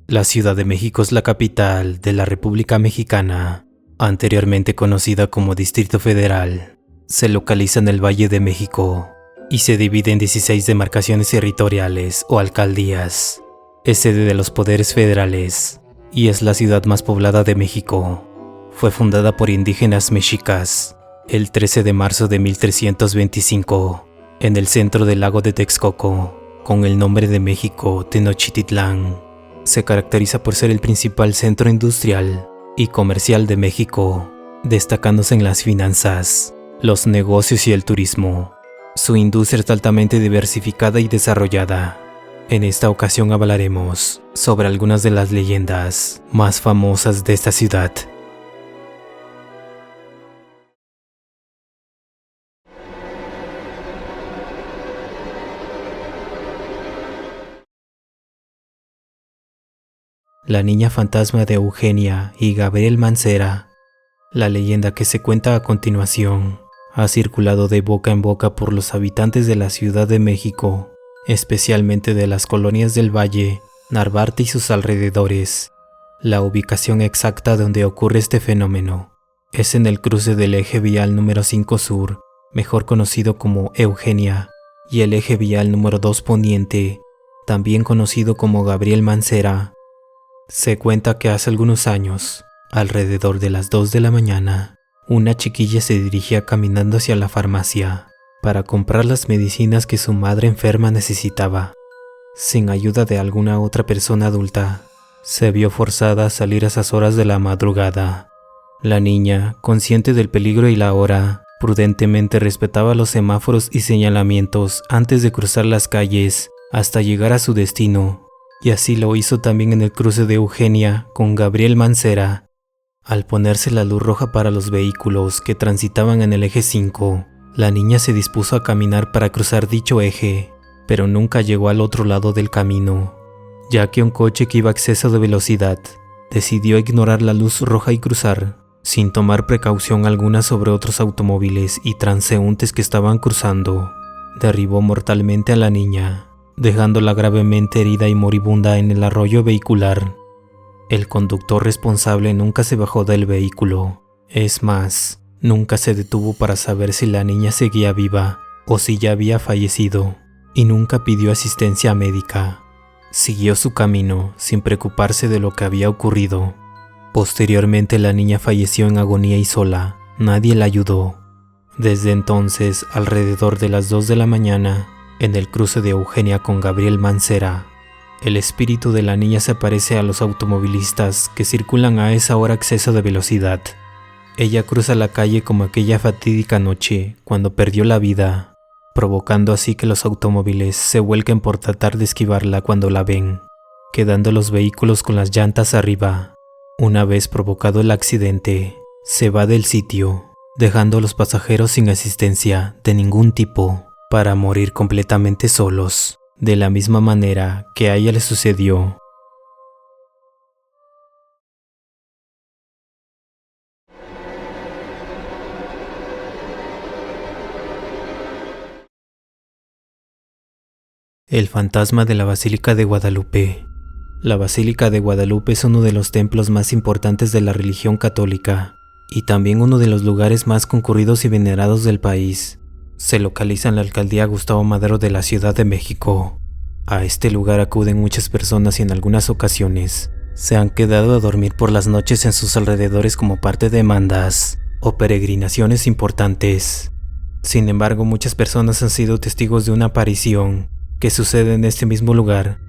La Ciudad de México es la capital de la República Mexicana, anteriormente conocida como Distrito Federal. Se localiza en el Valle de México y se divide en 16 demarcaciones territoriales o alcaldías. Es sede de los poderes federales y es la ciudad más poblada de México. Fue fundada por indígenas mexicas el 13 de marzo de 1325 en el centro del lago de Texcoco, con el nombre de México Tenochtitlán. Se caracteriza por ser el principal centro industrial y comercial de México, destacándose en las finanzas, los negocios y el turismo. Su industria es altamente diversificada y desarrollada. En esta ocasión hablaremos sobre algunas de las leyendas más famosas de esta ciudad. La niña fantasma de Eugenia y Gabriel Mancera. La leyenda que se cuenta a continuación ha circulado de boca en boca por los habitantes de la Ciudad de México, especialmente de las colonias del Valle, Narvarte y sus alrededores. La ubicación exacta donde ocurre este fenómeno es en el cruce del eje vial número 5 Sur, mejor conocido como Eugenia, y el eje vial número 2 Poniente, también conocido como Gabriel Mancera. Se cuenta que hace algunos años, alrededor de las 2 de la mañana, una chiquilla se dirigía caminando hacia la farmacia para comprar las medicinas que su madre enferma necesitaba. Sin ayuda de alguna otra persona adulta, se vio forzada a salir a esas horas de la madrugada. La niña, consciente del peligro y la hora, prudentemente respetaba los semáforos y señalamientos antes de cruzar las calles hasta llegar a su destino. Y así lo hizo también en el cruce de Eugenia con Gabriel Mancera. Al ponerse la luz roja para los vehículos que transitaban en el eje 5, la niña se dispuso a caminar para cruzar dicho eje, pero nunca llegó al otro lado del camino, ya que un coche que iba a exceso de velocidad decidió ignorar la luz roja y cruzar, sin tomar precaución alguna sobre otros automóviles y transeúntes que estaban cruzando. Derribó mortalmente a la niña, dejándola gravemente herida y moribunda en el arroyo vehicular. El conductor responsable nunca se bajó del vehículo. Es más, nunca se detuvo para saber si la niña seguía viva o si ya había fallecido, y nunca pidió asistencia médica. Siguió su camino sin preocuparse de lo que había ocurrido. Posteriormente la niña falleció en agonía y sola. Nadie la ayudó. Desde entonces, alrededor de las 2 de la mañana, en el cruce de Eugenia con Gabriel Mancera, el espíritu de la niña se aparece a los automovilistas que circulan a esa hora a exceso de velocidad. Ella cruza la calle como aquella fatídica noche cuando perdió la vida, provocando así que los automóviles se vuelquen por tratar de esquivarla cuando la ven, quedando los vehículos con las llantas arriba. Una vez provocado el accidente, se va del sitio, dejando a los pasajeros sin asistencia de ningún tipo, para morir completamente solos, de la misma manera que a ella le sucedió. El fantasma de la Basílica de Guadalupe. La Basílica de Guadalupe es uno de los templos más importantes de la religión católica y también uno de los lugares más concurridos y venerados del país. Se localiza en la alcaldía Gustavo Madero de la Ciudad de México. A este lugar acuden muchas personas y en algunas ocasiones se han quedado a dormir por las noches en sus alrededores como parte de mandas o peregrinaciones importantes. Sin embargo, muchas personas han sido testigos de una aparición que sucede en este mismo lugar.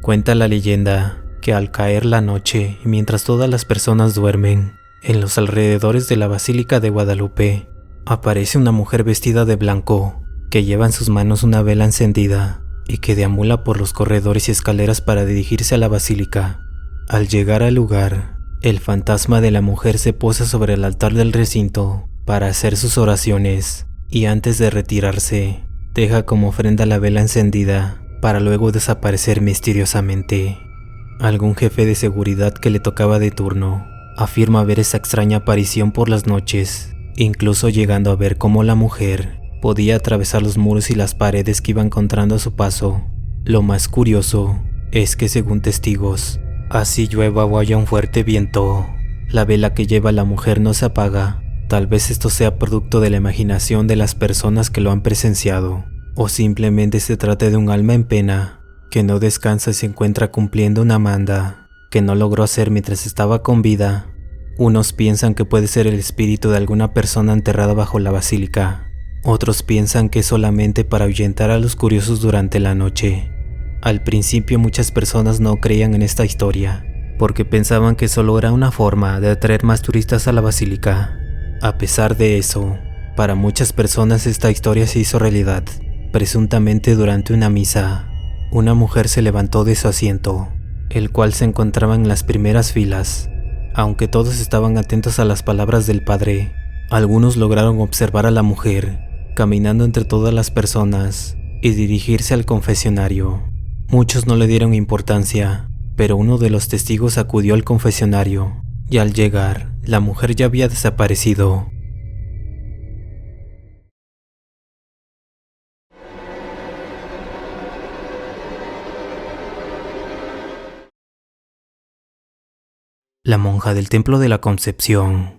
Cuenta la leyenda que al caer la noche y mientras todas las personas duermen, en los alrededores de la Basílica de Guadalupe, aparece una mujer vestida de blanco, que lleva en sus manos una vela encendida y que deambula por los corredores y escaleras para dirigirse a la basílica. Al llegar al lugar, el fantasma de la mujer se posa sobre el altar del recinto para hacer sus oraciones y antes de retirarse, deja como ofrenda la vela encendida para luego desaparecer misteriosamente. Algún jefe de seguridad que le tocaba de turno afirma ver esa extraña aparición por las noches, incluso llegando a ver cómo la mujer podía atravesar los muros y las paredes que iba encontrando a su paso. Lo más curioso es que, según testigos, Así llueva o haya un fuerte viento, la vela que lleva la mujer no se apaga. Tal vez esto sea producto de la imaginación de las personas que lo han presenciado, o simplemente se trate de un alma en pena, que no descansa y se encuentra cumpliendo una manda que no logró hacer mientras estaba con vida. Unos piensan que puede ser el espíritu de alguna persona enterrada bajo la basílica. Otros piensan que es solamente para ahuyentar a los curiosos durante la noche. Al principio muchas personas no creían en esta historia, porque pensaban que solo era una forma de atraer más turistas a la basílica. A pesar de eso, para muchas personas esta historia se hizo realidad. Presuntamente durante una misa, una mujer se levantó de su asiento, el cual se encontraba en las primeras filas. Aunque todos estaban atentos a las palabras del padre, algunos lograron observar a la mujer caminando entre todas las personas y dirigirse al confesionario. Muchos no le dieron importancia, pero uno de los testigos acudió al confesionario y al llegar, la mujer ya había desaparecido. La monja del Templo de la Concepción.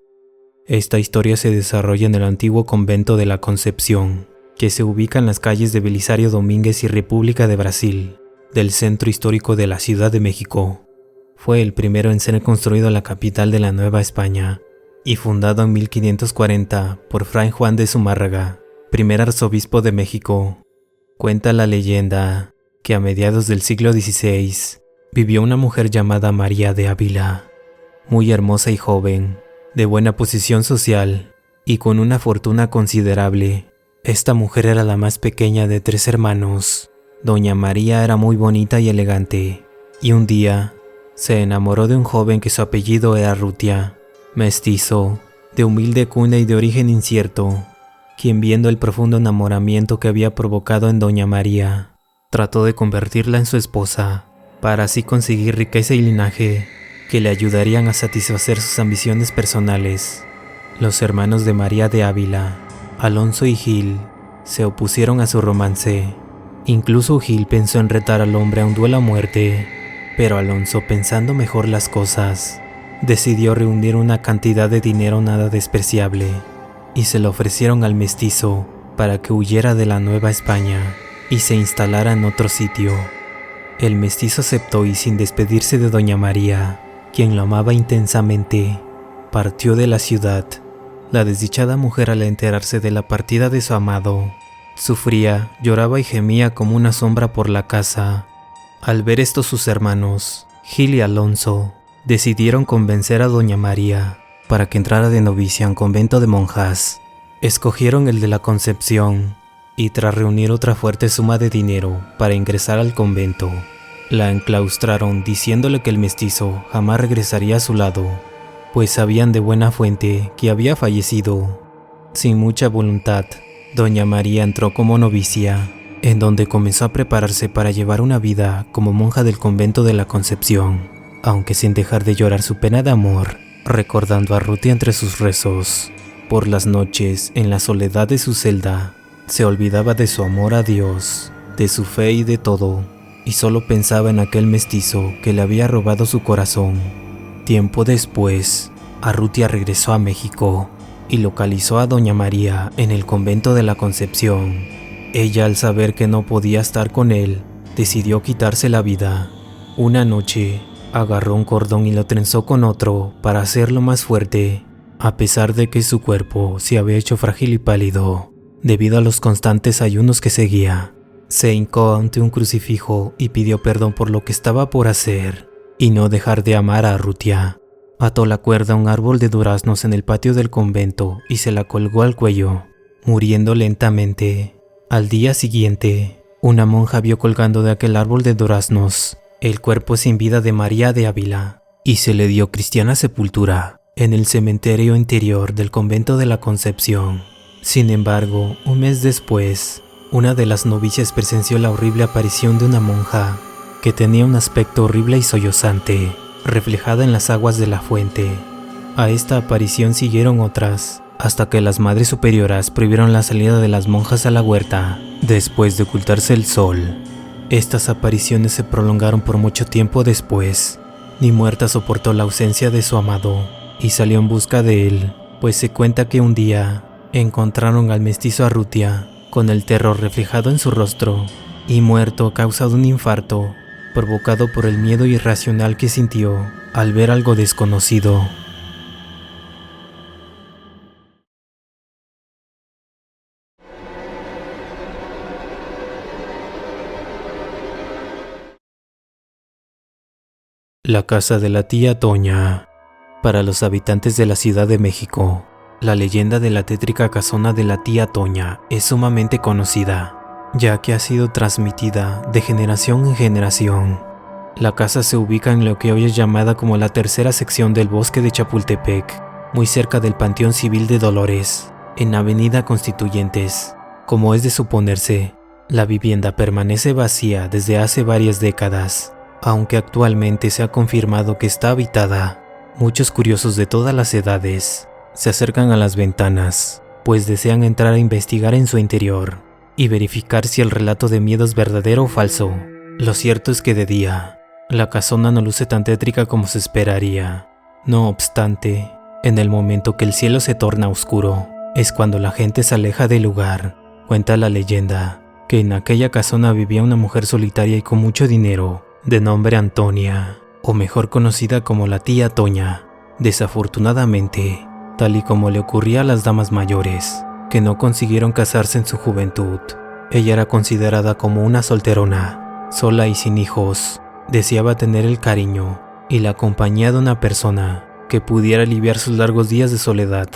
Esta historia se desarrolla en el antiguo convento de la Concepción, que se ubica en las calles de Belisario Domínguez y República de Brasil, del centro histórico de la Ciudad de México. Fue el primero en ser construido en la capital de la Nueva España y fundado en 1540 por Fray Juan de Zumárraga, primer arzobispo de México. Cuenta la leyenda que a mediados del siglo XVI vivió una mujer llamada María de Ávila, muy hermosa y joven, de buena posición social y con una fortuna considerable. Esta mujer era la más pequeña de 3 hermanos. Doña María era muy bonita y elegante, y un día se enamoró de un joven que su apellido era Arrutia, mestizo, de humilde cuna y de origen incierto, quien, viendo el profundo enamoramiento que había provocado en Doña María, trató de convertirla en su esposa, para así conseguir riqueza y linaje que le ayudarían a satisfacer sus ambiciones personales. Los hermanos de María de Ávila, Alonso y Gil, se opusieron a su romance. Incluso Gil pensó en retar al hombre a un duelo a muerte, pero Alonso, pensando mejor las cosas, decidió reunir una cantidad de dinero nada despreciable y se lo ofrecieron al mestizo para que huyera de la Nueva España y se instalara en otro sitio. El mestizo aceptó y, sin despedirse de Doña María, quien lo amaba intensamente, partió de la ciudad. La desdichada mujer, al enterarse de la partida de su amado, sufría, lloraba y gemía como una sombra por la casa. Al ver esto, sus hermanos, Gil y Alonso, decidieron convencer a Doña María para que entrara de novicia a un convento de monjas. Escogieron el de la Concepción y, tras reunir otra fuerte suma de dinero para ingresar al convento, la enclaustraron, diciéndole que el mestizo jamás regresaría a su lado, pues sabían de buena fuente que había fallecido. Sin mucha voluntad, Doña María entró como novicia, en donde comenzó a prepararse para llevar una vida como monja del convento de la Concepción, aunque sin dejar de llorar su pena de amor, recordando a Rutia entre sus rezos. Por las noches, en la soledad de su celda, se olvidaba de su amor a Dios, de su fe y de todo, y solo pensaba en aquel mestizo que le había robado su corazón. Tiempo después, Arrutia regresó a México y localizó a Doña María en el convento de la Concepción. Ella, al saber que no podía estar con él, decidió quitarse la vida. Una noche, agarró un cordón y lo trenzó con otro para hacerlo más fuerte, a pesar de que su cuerpo se había hecho frágil y pálido debido a los constantes ayunos que seguía. Se hincó ante un crucifijo y pidió perdón por lo que estaba por hacer y no dejar de amar a Arrutia. Ató la cuerda a un árbol de duraznos en el patio del convento y se la colgó al cuello, muriendo lentamente. Al día siguiente, una monja vio colgando de aquel árbol de duraznos el cuerpo sin vida de María de Ávila y se le dio cristiana sepultura en el cementerio interior del convento de la Concepción. Sin embargo, un mes después, una de las novicias presenció la horrible aparición de una monja que tenía un aspecto horrible y sollozante, reflejada en las aguas de la fuente. A esta aparición siguieron otras, hasta que las madres superioras prohibieron la salida de las monjas a la huerta, después de ocultarse el sol. Estas apariciones se prolongaron por mucho tiempo después, ni muerta soportó la ausencia de su amado y salió en busca de él, pues se cuenta que un día encontraron al mestizo Arrutia con el terror reflejado en su rostro y muerto a causa de un infarto provocado por el miedo irracional que sintió al ver algo desconocido. La casa de la tía Toña. Para los habitantes de la Ciudad de México, la leyenda de la tétrica casona de la tía Toña es sumamente conocida, ya que ha sido transmitida de generación en generación. La casa se ubica en lo que hoy es llamada como la tercera sección del bosque de Chapultepec, muy cerca del Panteón Civil de Dolores, en Avenida Constituyentes. Como es de suponerse, la vivienda permanece vacía desde hace varias décadas, aunque actualmente se ha confirmado que está habitada. Muchos curiosos de todas las edades se acercan a las ventanas, pues desean entrar a investigar en su interior y verificar si el relato de miedo es verdadero o falso. Lo cierto es que de día, la casona no luce tan tétrica como se esperaría. No obstante, en el momento que el cielo se torna oscuro, es cuando la gente se aleja del lugar. Cuenta la leyenda que en aquella casona vivía una mujer solitaria y con mucho dinero, de nombre Antonia, o mejor conocida como la tía Toña. Desafortunadamente, tal y como le ocurría a las damas mayores, que no consiguieron casarse en su juventud, ella era considerada como una solterona, sola y sin hijos. Deseaba tener el cariño y la compañía de una persona que pudiera aliviar sus largos días de soledad.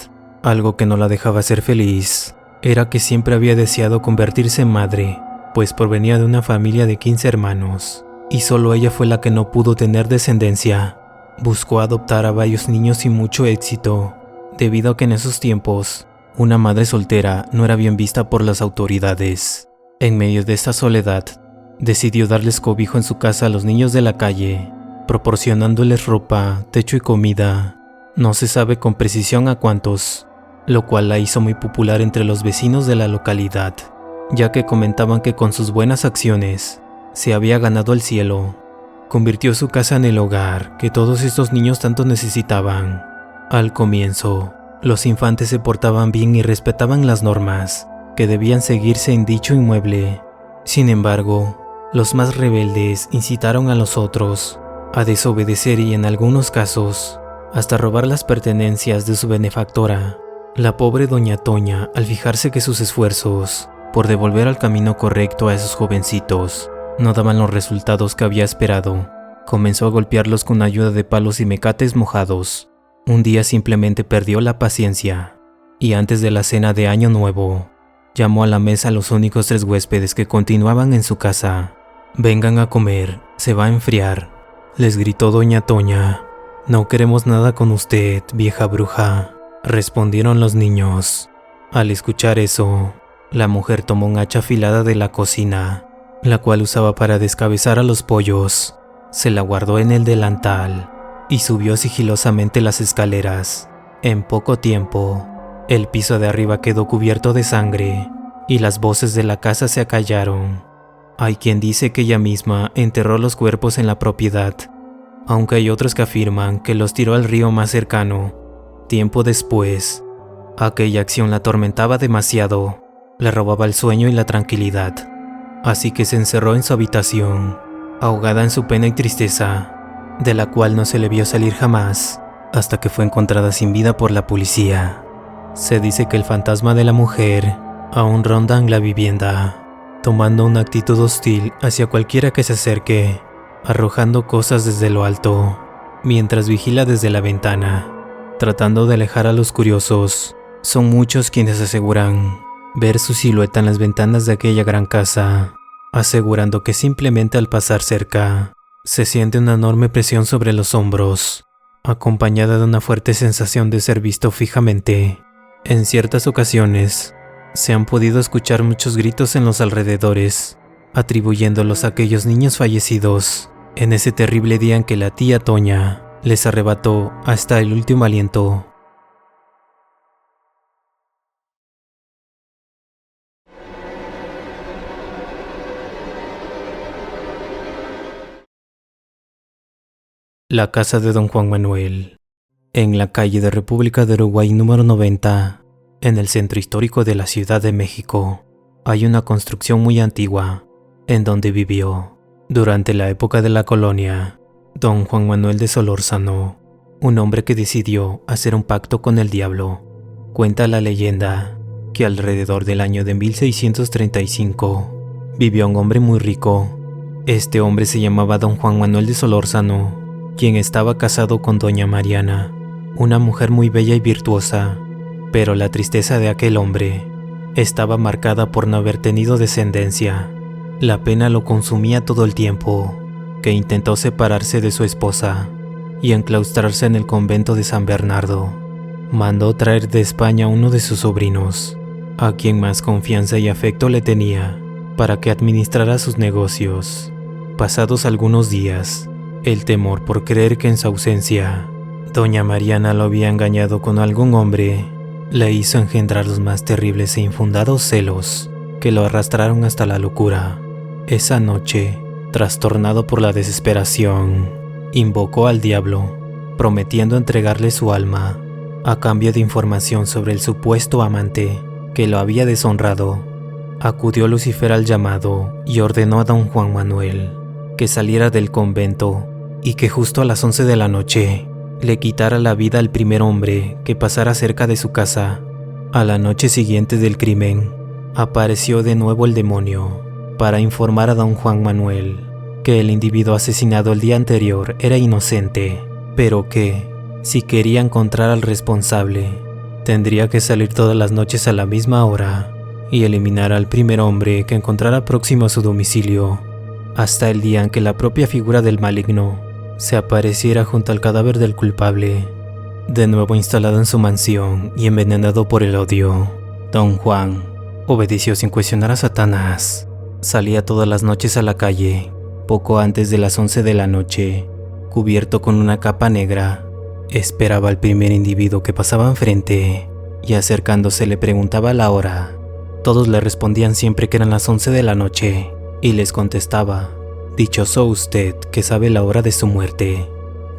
Algo que no la dejaba ser feliz era que siempre había deseado convertirse en madre, pues provenía de una familia de 15 hermanos, y solo ella fue la que no pudo tener descendencia. Buscó adoptar a varios niños sin mucho éxito, debido a que en esos tiempos, una madre soltera no era bien vista por las autoridades. En medio de esta soledad, decidió darles cobijo en su casa a los niños de la calle, proporcionándoles ropa, techo y comida. No se sabe con precisión a cuántos, lo cual la hizo muy popular entre los vecinos de la localidad, ya que comentaban que con sus buenas acciones se había ganado el cielo. Convirtió su casa en el hogar que todos estos niños tanto necesitaban. Al comienzo, los infantes se portaban bien y respetaban las normas que debían seguirse en dicho inmueble. Sin embargo, los más rebeldes incitaron a los otros a desobedecer y en algunos casos hasta robar las pertenencias de su benefactora. La pobre doña Toña, al fijarse que sus esfuerzos por devolver al camino correcto a esos jovencitos no daban los resultados que había esperado, comenzó a golpearlos con ayuda de palos y mecates mojados. Un día simplemente perdió la paciencia y antes de la cena de Año Nuevo, llamó a la mesa a los únicos 3 huéspedes que continuaban en su casa. «Vengan a comer, se va a enfriar», les gritó doña Toña. «No queremos nada con usted, vieja bruja», respondieron los niños. Al escuchar eso, la mujer tomó un hacha afilada de la cocina, la cual usaba para descabezar a los pollos. Se la guardó en el delantal y subió sigilosamente las escaleras. En poco tiempo, el piso de arriba quedó cubierto de sangre y las voces de la casa se acallaron. Hay quien dice que ella misma enterró los cuerpos en la propiedad, aunque hay otros que afirman que los tiró al río más cercano. Tiempo después, aquella acción la atormentaba demasiado, le robaba el sueño y la tranquilidad. Así que se encerró en su habitación, ahogada en su pena y tristeza, de la cual no se le vio salir jamás, hasta que fue encontrada sin vida por la policía. Se dice que el fantasma de la mujer aún ronda en la vivienda, tomando una actitud hostil hacia cualquiera que se acerque, arrojando cosas desde lo alto, mientras vigila desde la ventana, tratando de alejar a los curiosos. Son muchos quienes aseguran ver su silueta en las ventanas de aquella gran casa, asegurando que simplemente al pasar cerca se siente una enorme presión sobre los hombros, acompañada de una fuerte sensación de ser visto fijamente. En ciertas ocasiones, se han podido escuchar muchos gritos en los alrededores, atribuyéndolos a aquellos niños fallecidos en ese terrible día en que la tía Toña les arrebató hasta el último aliento. La casa de don Juan Manuel. En la calle de República de Uruguay número 90, en el centro histórico de la Ciudad de México, hay una construcción muy antigua, en donde vivió, durante la época de la colonia, don Juan Manuel de Solórzano, un hombre que decidió hacer un pacto con el diablo. Cuenta la leyenda que alrededor del año de 1635 vivió un hombre muy rico. Este hombre se llamaba don Juan Manuel de Solórzano, quien estaba casado con doña Mariana, una mujer muy bella y virtuosa, pero la tristeza de aquel hombre estaba marcada por no haber tenido descendencia. La pena lo consumía todo el tiempo, que intentó separarse de su esposa y enclaustrarse en el convento de San Bernardo. Mandó traer de España a uno de sus sobrinos, a quien más confianza y afecto le tenía, para que administrara sus negocios. Pasados algunos días, el temor por creer que en su ausencia, doña Mariana lo había engañado con algún hombre, le hizo engendrar los más terribles e infundados celos, que lo arrastraron hasta la locura. Esa noche, trastornado por la desesperación, invocó al diablo, prometiendo entregarle su alma, a cambio de información sobre el supuesto amante que lo había deshonrado. Acudió Lucifer al llamado y ordenó a don Juan Manuel que saliera del convento y que justo a las 11 de la noche le quitara la vida al primer hombre que pasara cerca de su casa. A la noche siguiente del crimen, apareció de nuevo el demonio para informar a don Juan Manuel que el individuo asesinado el día anterior era inocente, pero que, si quería encontrar al responsable, tendría que salir todas las noches a la misma hora y eliminar al primer hombre que encontrara próximo a su domicilio, hasta el día en que la propia figura del maligno se apareciera junto al cadáver del culpable. De nuevo instalado en su mansión y envenenado por el odio, don Juan obedeció sin cuestionar a Satanás. Salía todas las noches a la calle, poco antes de las 11 de la noche, cubierto con una capa negra. Esperaba al primer individuo que pasaba enfrente y acercándose le preguntaba la hora. Todos le respondían siempre que eran las 11 de la noche y les contestaba: «Dichoso usted que sabe la hora de su muerte».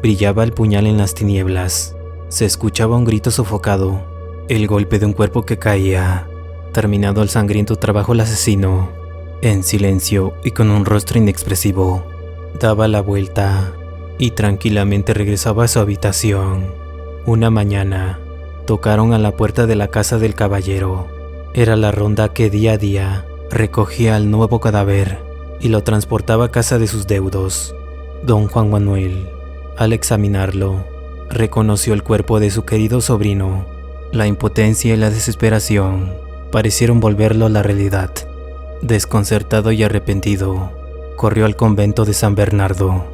Brillaba el puñal en las tinieblas. Se escuchaba un grito sofocado, el golpe de un cuerpo que caía. Terminado el sangriento trabajo, el asesino, en silencio y con un rostro inexpresivo, daba la vuelta y tranquilamente regresaba a su habitación. Una mañana, tocaron a la puerta de la casa del caballero. Era la ronda que día a día recogía al nuevo cadáver y lo transportaba a casa de sus deudos. Don Juan Manuel, al examinarlo, reconoció el cuerpo de su querido sobrino. La impotencia y la desesperación parecieron volverlo a la realidad. Desconcertado y arrepentido, corrió al convento de San Bernardo.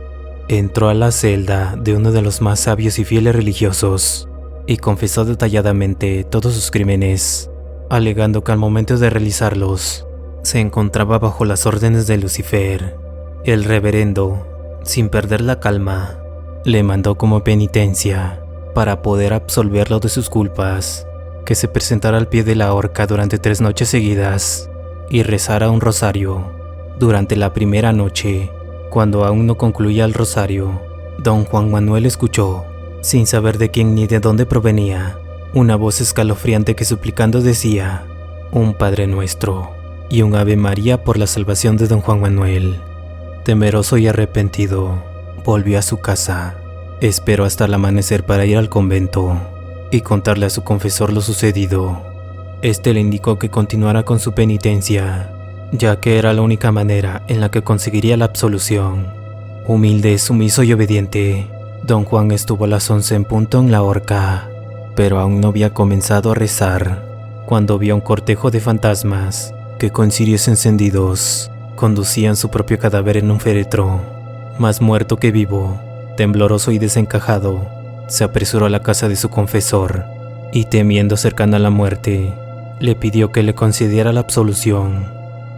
Entró a la celda de uno de los más sabios y fieles religiosos y confesó detalladamente todos sus crímenes, alegando que al momento de realizarlos se encontraba bajo las órdenes de Lucifer. El reverendo, sin perder la calma, le mandó como penitencia, para poder absolverlo de sus culpas, que se presentara al pie de la horca durante 3 noches seguidas y rezara un rosario. Durante la primera noche, cuando aún no concluía el rosario, don Juan Manuel escuchó, sin saber de quién ni de dónde provenía, una voz escalofriante que suplicando decía: «Un Padre Nuestro» y un Ave María por la salvación de don Juan Manuel. Temeroso y arrepentido, volvió a su casa. Esperó hasta el amanecer para ir al convento y contarle a su confesor lo sucedido. Este le indicó que continuara con su penitencia, ya que era la única manera en la que conseguiría la absolución. Humilde, sumiso y obediente, don Juan estuvo a las 11 en punto en la horca, pero aún no había comenzado a rezar, cuando vio un cortejo de fantasmas que con cirios encendidos conducían su propio cadáver en un féretro. Más muerto que vivo, tembloroso y desencajado, se apresuró a la casa de su confesor y, temiendo cercana a la muerte, le pidió que le concediera la absolución.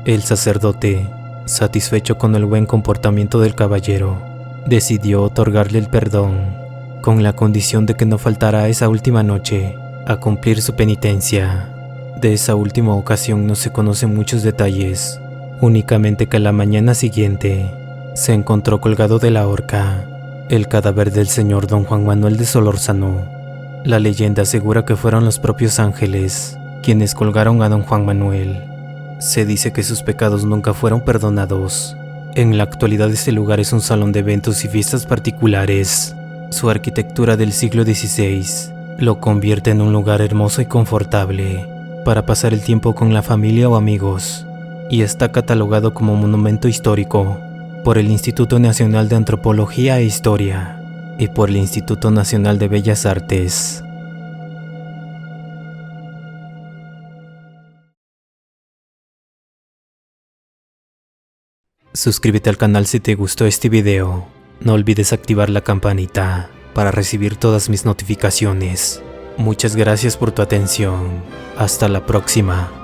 El sacerdote, satisfecho con el buen comportamiento del caballero, decidió otorgarle el perdón, con la condición de que no faltara esa última noche a cumplir su penitencia. De esa última ocasión no se conocen muchos detalles, únicamente que la mañana siguiente se encontró colgado de la horca, el cadáver del señor don Juan Manuel de Solórzano. La leyenda asegura que fueron los propios ángeles quienes colgaron a don Juan Manuel. Se dice que sus pecados nunca fueron perdonados. En la actualidad este lugar es un salón de eventos y fiestas particulares. Su arquitectura del siglo XVI lo convierte en un lugar hermoso y confortable para pasar el tiempo con la familia o amigos, y está catalogado como monumento histórico por el Instituto Nacional de Antropología e Historia y por el Instituto Nacional de Bellas Artes. Suscríbete al canal si te gustó este video. No olvides activar la campanita para recibir todas mis notificaciones. Muchas gracias por tu atención. Hasta la próxima.